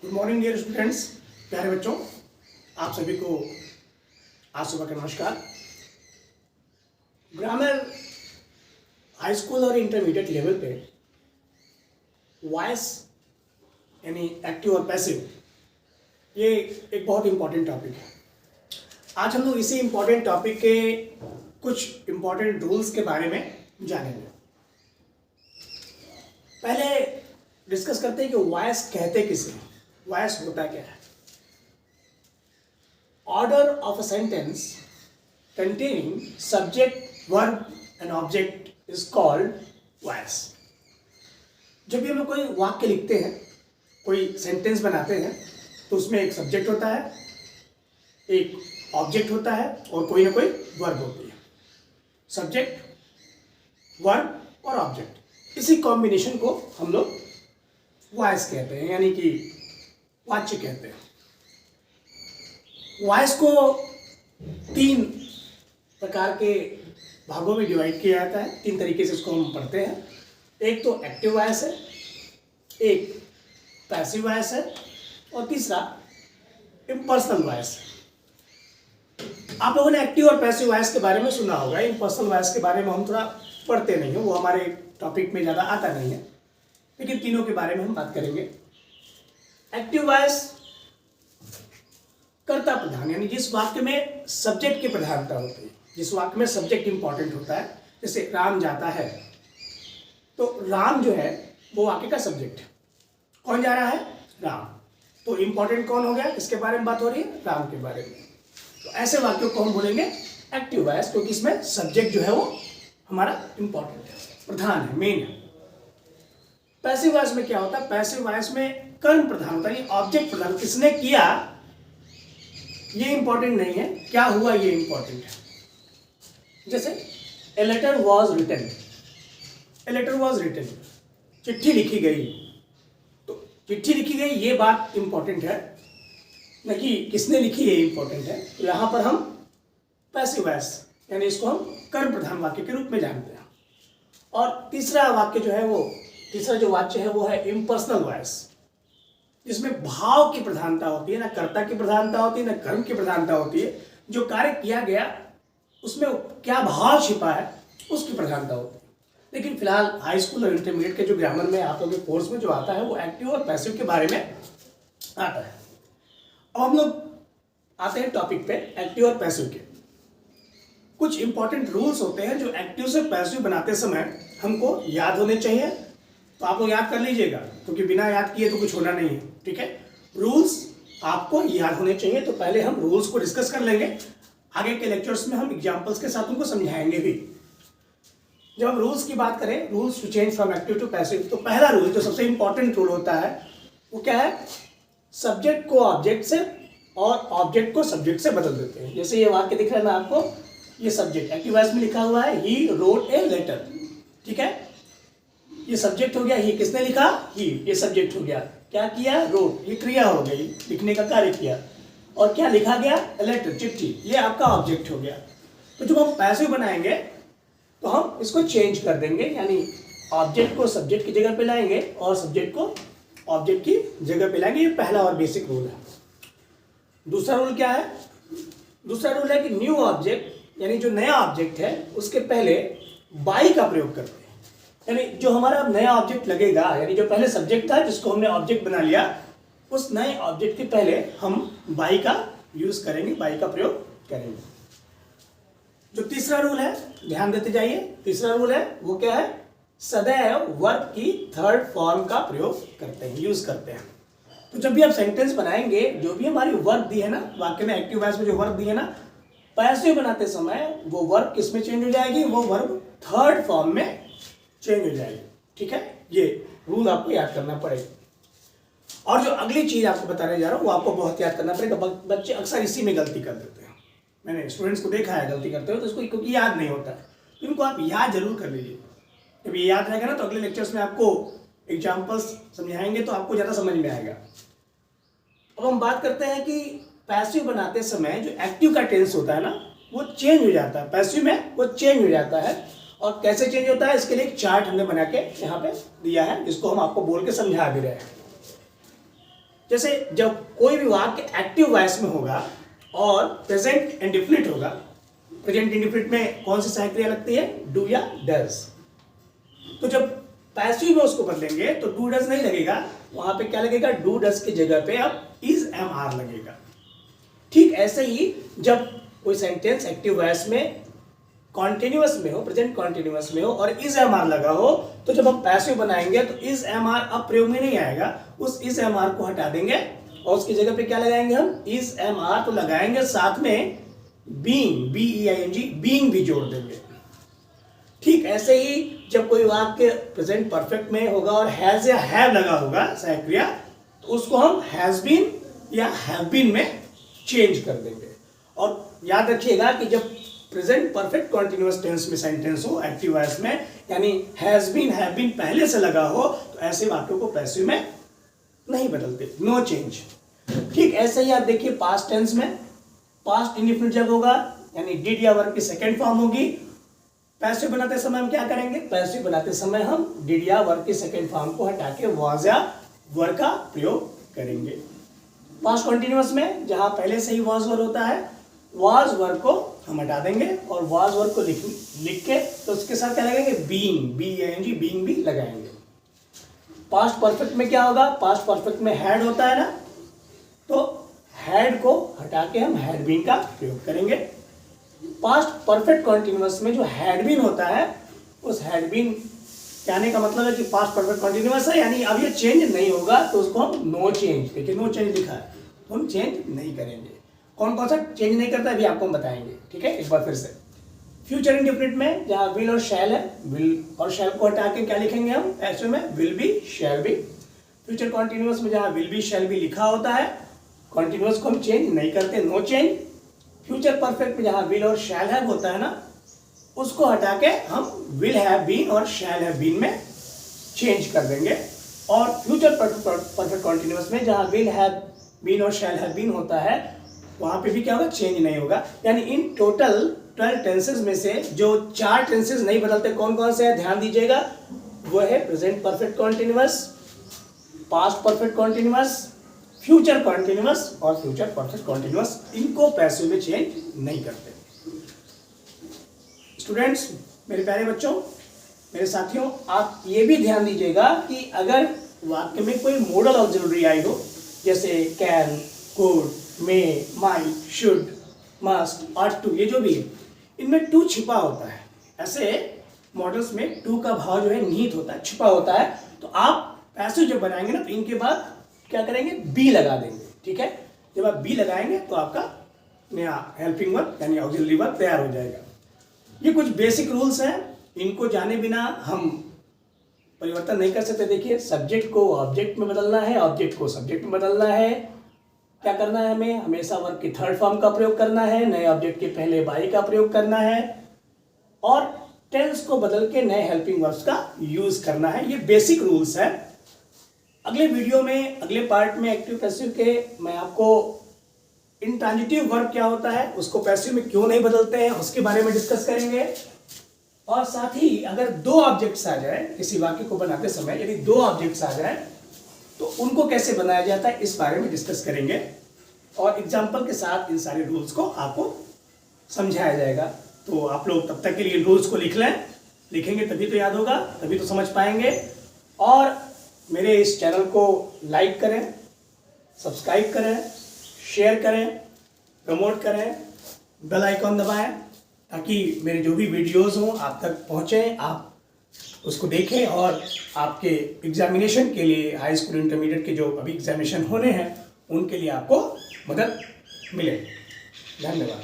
Good morning dear students, प्यारे बच्चों, आप सभी को आज सुबह का नमस्कार। ग्रामर हाई स्कूल और इंटरमीडिएट लेवल पे वॉइस यानी एक्टिव और पैसिव, ये एक बहुत इंपॉर्टेंट टॉपिक है। आज हम लोग इसी इंपॉर्टेंट टॉपिक के कुछ इंपॉर्टेंट रूल्स के बारे में जानेंगे। पहले डिस्कस करते हैं कि वॉइस कहते किसे, वॉइस होता क्या है। Order of a sentence containing subject, verb and object is called voice। जब भी हम लोग कोई वाक्य लिखते हैं, कोई सेंटेंस बनाते हैं, तो उसमें एक सब्जेक्ट होता है, एक ऑब्जेक्ट होता है और कोई ना कोई वर्ब होती है। सब्जेक्ट, वर्ब और ऑब्जेक्ट, इसी कॉम्बिनेशन को हम लोग वॉइस कहते हैं, यानी कि वाच्य कहते हैं। वॉइस को 3 प्रकार के भागों में डिवाइड किया जाता है। 3 तरीके से इसको हम पढ़ते हैं। एक तो एक्टिव वॉइस है, एक पैसिव वॉइस है और तीसरा इम्पर्सनल वॉइस है। आप लोगों ने एक्टिव और पैसिव वॉइस के बारे में सुना होगा। इम्पर्सनल वॉइस के बारे में हम थोड़ा पढ़ते नहीं हैं, वो हमारे टॉपिक में ज़्यादा आता नहीं है, लेकिन तीनों के बारे में हम बात करेंगे। एक्टिव वॉइस कर्ता प्रधान, यानी जिस वाक्य में सब्जेक्ट की प्रधानता होती है, जिस वाक्य में सब्जेक्ट इंपॉर्टेंट होता है। जैसे राम जाता है, तो राम जो है वो वाक्य का सब्जेक्ट है। कौन जा रहा है? राम। तो इंपॉर्टेंट कौन हो गया? किसके बारे में बात हो रही है? राम के बारे में। तो ऐसे वाक्यों को हम बोलेंगे एक्टिव वॉइस, क्योंकि इसमें सब्जेक्ट जो है वो हमारा इंपॉर्टेंट है, प्रधान है, मेन है। पैसिव वॉइस में क्या होता है? पैसिव वॉइस में कर्म प्रधान होता है, ऑब्जेक्ट प्रधान। किसने किया ये इंपॉर्टेंट नहीं है, क्या हुआ ये इंपॉर्टेंट है। जैसे a letter was written, a letter was written, चिट्ठी लिखी गई। तो चिट्ठी लिखी गई ये बात इंपॉर्टेंट है, न कि किसने लिखी ये इंपॉर्टेंट है। तो यहाँ पर हम पैसिव वॉइस यानी इसको हम कर्म प्रधान वाक्य के रूप में जानते हैं। और तीसरा वाक्य जो है वो, तीसरा जो वाक्य है वो है इम्पर्सनल वॉइस, जिसमें भाव की प्रधानता होती है, ना कर्ता की प्रधानता होती है, ना कर्म की प्रधानता होती है। जो कार्य किया गया उसमें क्या भाव छिपा है उसकी प्रधानता होती है। लेकिन फिलहाल हाई स्कूल और इंटरमीडिएट के जो ग्रामर में आप लोगों के कोर्स में जो आता है वो एक्टिव और पैसिव के बारे में आता है। अब हम लोग आते हैं टॉपिक पे एक्टिव और पैसिव के। कुछ इंपॉर्टेंट रूल्स होते हैं जो एक्टिव से पैसिव बनाते समय हमको याद होने चाहिए। तो आप लोग याद कर लीजिएगा, क्योंकि बिना याद किए तो कुछ होना नहीं है। ठीक है, रूल्स आपको याद होने चाहिए। तो पहले हम रूल्स को डिस्कस कर लेंगे, आगे के लेक्चर्स में हम एग्जांपल्स के साथ उनको समझाएंगे भी। जब हम रूल्स की बात करें, rules to change from active to passive, तो पहला रूल जो सबसे इंपॉर्टेंट रूल होता है वो क्या है? सब्जेक्ट को ऑब्जेक्ट से और ऑब्जेक्ट को सब्जेक्ट से बदल देते हैं। जैसे ये वाक्य दिख रहा है ना आपको, ये सब्जेक्ट एक्टिव वॉइस में लिखा हुआ है, ही रोट ए लेटर। ठीक है, ये सब्जेक्ट हो गया, ही किसने लिखा? ही, ये सब्जेक्ट हो गया। क्या किया? रोट, ये क्रिया हो गई, लिखने का कार्य किया। और क्या लिखा गया? लेटर, चिट्ठी, ये आपका ऑब्जेक्ट हो गया। तो जब हम पैसिव बनाएंगे तो हम इसको चेंज कर देंगे, यानी ऑब्जेक्ट को सब्जेक्ट की जगह पे लाएंगे और सब्जेक्ट को ऑब्जेक्ट की जगह पे लाएंगे। ये पहला और बेसिक रूल है। दूसरा रूल क्या है? दूसरा रूल है कि न्यू ऑब्जेक्ट, यानी जो नया ऑब्जेक्ट है उसके पहले बाई का प्रयोग करते हैं। यानी जो हमारा नया ऑब्जेक्ट लगेगा, यानी जो पहले सब्जेक्ट था जिसको हमने ऑब्जेक्ट बना लिया, उस नए ऑब्जेक्ट के पहले हम बाई का यूज करेंगे, बाई का प्रयोग करेंगे। जो तीसरा रूल है, ध्यान देते जाइए, तीसरा रूल है वो क्या है? सदैव वर्ब की थर्ड फॉर्म का प्रयोग करते हैं, यूज करते हैं। तो जब भी आप सेंटेंस बनाएंगे, जो भी हमारी वर्ब दी है ना वाक्य में, एक्टिव वॉइस में जो वर्ब दी है ना, पैसिव बनाते समय वो वर्ब किस में चेंज हो जाएगी? वो वर्ब थर्ड फॉर्म में चेंज हो जाएगी। ठीक है, ये रूल आपको याद करना पड़ेगा। और जो अगली चीज आपको बताने जा रहा हूँ वो आपको बहुत याद करना पड़ेगा। बच्चे अक्सर इसी में गलती कर देते हैं, मैंने स्टूडेंट्स को देखा है गलती करते हुए। तो इसको क्योंकि याद नहीं होता है, तो इनको आप याद जरूर कर लीजिए। जब ये याद रहेगा ना तो अगले लेक्चर्स में आपको एग्जाम्पल्स समझाएंगे तो आपको ज़्यादा समझ में आएगा। अब हम बात करते हैं कि पैसिव बनाते समय जो एक्टिव का टेंस होता है ना वो चेंज हो जाता है, पैसिव में वो चेंज हो जाता है। और कैसे चेंज होता है इसके लिए एक चार्ट हमने बना के यहाँ पे दिया है, जिसको हम आपको बोल के समझा भी रहे हैं। जैसे जब कोई भी वाक्य एक्टिव वॉइस में होगा और प्रेजेंट इंडेफिनिट होगा, प्रेजेंट इंडेफिनिट में कौन सी सहायक क्रिया लगती है, डू या डज। तो जब पैसिव में उसको बदलेंगे तो डू डज नहीं लगेगा, वहां पे क्या लगेगा, डू डज की जगह पे अब इज एम आर लगेगा। ठीक ऐसे ही जब कोई सेंटेंस एक्टिव वॉइस में कॉन्टिन्यूअस में हो, प्रेजेंट कॉन्टिन्यूअस में हो और इज एम आर लगा हो, तो जब हम पैसिव बनाएंगे तो इज एम आर अब प्रयोग में नहीं आएगा, उस इज एम आर को हटा देंगे और उसकी जगह पे क्या लगाएंगे हम, इज एम आर तो लगाएंगे, साथ में बीइंग, BEING, बीइंग भी जोड़ देंगे। ठीक ऐसे ही जब कोई वाक्य प्रेजेंट परफेक्ट में होगा और हैज या हैव लगा होगा सहायक क्रिया, तो उसको हम हैज बीन या हैव बीन में चेंज कर देंगे। और याद रखिएगा कि जब प्रेजेंट परफेक्ट कॉन्टिन्यूअस टेंस में सेंटेंस हो एक्टिव वॉइस में, यानी हैज बीन हैव बीन पहले से लगा हो, तो ऐसे वाक्यों को पैसिव में नहीं बदलते, नो चेंज। ठीक ऐसे ही आप देखिए पास्ट टेंस में पास्ट इंडेफिनिट जब होगा, यानी डिड या वर्ब की सेकंड फॉर्म होगी, पैसिव बनाते समय हम क्या करेंगे, पैसिव बनाते समय हम डिड या वर्ब की सेकंड फॉर्म को हटा के वाज या वर का प्रयोग करेंगे। पास्ट कॉन्टिन्यूअस में जहां पहले से ही वाज वर होता है, वाज वर्ब को हम हटा देंगे और वाज वर्ब को लिख के तो उसके साथ क्या लगाएंगे, बीइंग, BEING, बीइंग भी लगाएंगे। पास्ट परफेक्ट में क्या होगा, पास्ट परफेक्ट में हैड होता है ना, तो हैड को हटा के हम हैड बीन का प्रयोग करेंगे। पास्ट परफेक्ट कॉन्टिन्यूअस में जो हैड बीन होता है, उस हैड बीन कहने का मतलब है कि पास्ट परफेक्ट कॉन्टिन्यूअस है, यानी अब ये चेंज नहीं होगा, तो उसको हम नो चेंज, देखिए नो चेंज लिखा है, तो हम चेंज नहीं करेंगे। कौन कौन सा चेंज नहीं करता है अभी आपको हम बताएंगे। ठीक है, एक बार फिर से फ्यूचर इंडेफिनिट में जहां विल और शैल है, विल और शैल को हटा के क्या लिखेंगे हम पैसिव में, will be shall be. Future continuous में जहां विल बी शैल बी लिखा होता है, कॉन्टिन्यूअस को हम चेंज नहीं करते, नो चेंज। फ्यूचर परफेक्ट में जहां विल और शैल हैव होता है ना, उसको हटा के हम विल हैव बीन और शैल हैव बीन में चेंज कर देंगे। और फ्यूचर परफेक्ट कॉन्टिन्यूअस में जहां विल हैव बीन और शैल हैव बीन होता है, वहां पे भी क्या होगा, चेंज नहीं होगा। यानी इन टोटल 12 टेंसेस में से जो 4 टेंसेस नहीं बदलते कौन कौन से है, ध्यान दीजिएगा, वो है present perfect continuous, past perfect continuous, future continuous और फ्यूचर परफेक्ट कॉन्टिन्यूअस। इनको पैसिव में चेंज नहीं करते। स्टूडेंट्स, मेरे प्यारे बच्चों, मेरे साथियों, आप ये भी ध्यान दीजिएगा कि अगर वाक्य में कोई मॉडल ऑक्सिलरी आई हो, जैसे can, could, may, might, should, must, ought to, ये जो भी है, इनमें टू छिपा होता है। ऐसे मॉडल्स में टू का भाव जो है निहित होता है, छिपा होता है। तो आप पैसिव जब बनाएंगे ना, तो इनके बाद क्या करेंगे, बी लगा देंगे। ठीक है, जब आप बी लगाएंगे तो आपका नया हेल्पिंग वर्ब यानी ऑक्सिलरी वर्ब तैयार हो जाएगा। ये कुछ बेसिक रूल्स हैं, इनको जाने बिना हम परिवर्तन नहीं कर सकते। देखिए, सब्जेक्ट को ऑब्जेक्ट में बदलना है, ऑब्जेक्ट को सब्जेक्ट में बदलना है। क्या करना है, हमें हमेशा वर्ब की थर्ड फॉर्म का प्रयोग करना है, नए ऑब्जेक्ट के पहले बाई का प्रयोग करना है और टेंस को बदल के नए हेल्पिंग वर्ब्स का यूज करना है। ये बेसिक रूल्स है। अगले वीडियो में, अगले पार्ट में एक्टिव पैसिव के मैं आपको इंट्रांजिटिव वर्ब क्या होता है, उसको पैसिव में क्यों नहीं बदलते हैं, उसके बारे में डिस्कस करेंगे। और साथ ही अगर 2 ऑब्जेक्ट्स आ जाए किसी वाक्य को बनाते समय, यदि 2 ऑब्जेक्ट्स आ जाए तो उनको कैसे बनाया जाता है, इस बारे में डिस्कस करेंगे और एग्जाम्पल के साथ इन सारे रूल्स को आपको समझाया जाएगा। तो आप लोग तब तक के लिए रूल्स को लिख लें, लिखेंगे तभी तो याद होगा, तभी तो समझ पाएंगे। और मेरे इस चैनल को लाइक करें, सब्सक्राइब करें, शेयर करें, प्रमोट करें, बेल आइकॉन दबाएं ताकि मेरे जो भी वीडियोस हों आप तक पहुँचें, आप उसको देखें और आपके एग्जामिनेशन के लिए, हाई स्कूल इंटरमीडिएट के जो अभी एग्जामिनेशन होने हैं, उनके लिए आपको मदद मिले। धन्यवाद।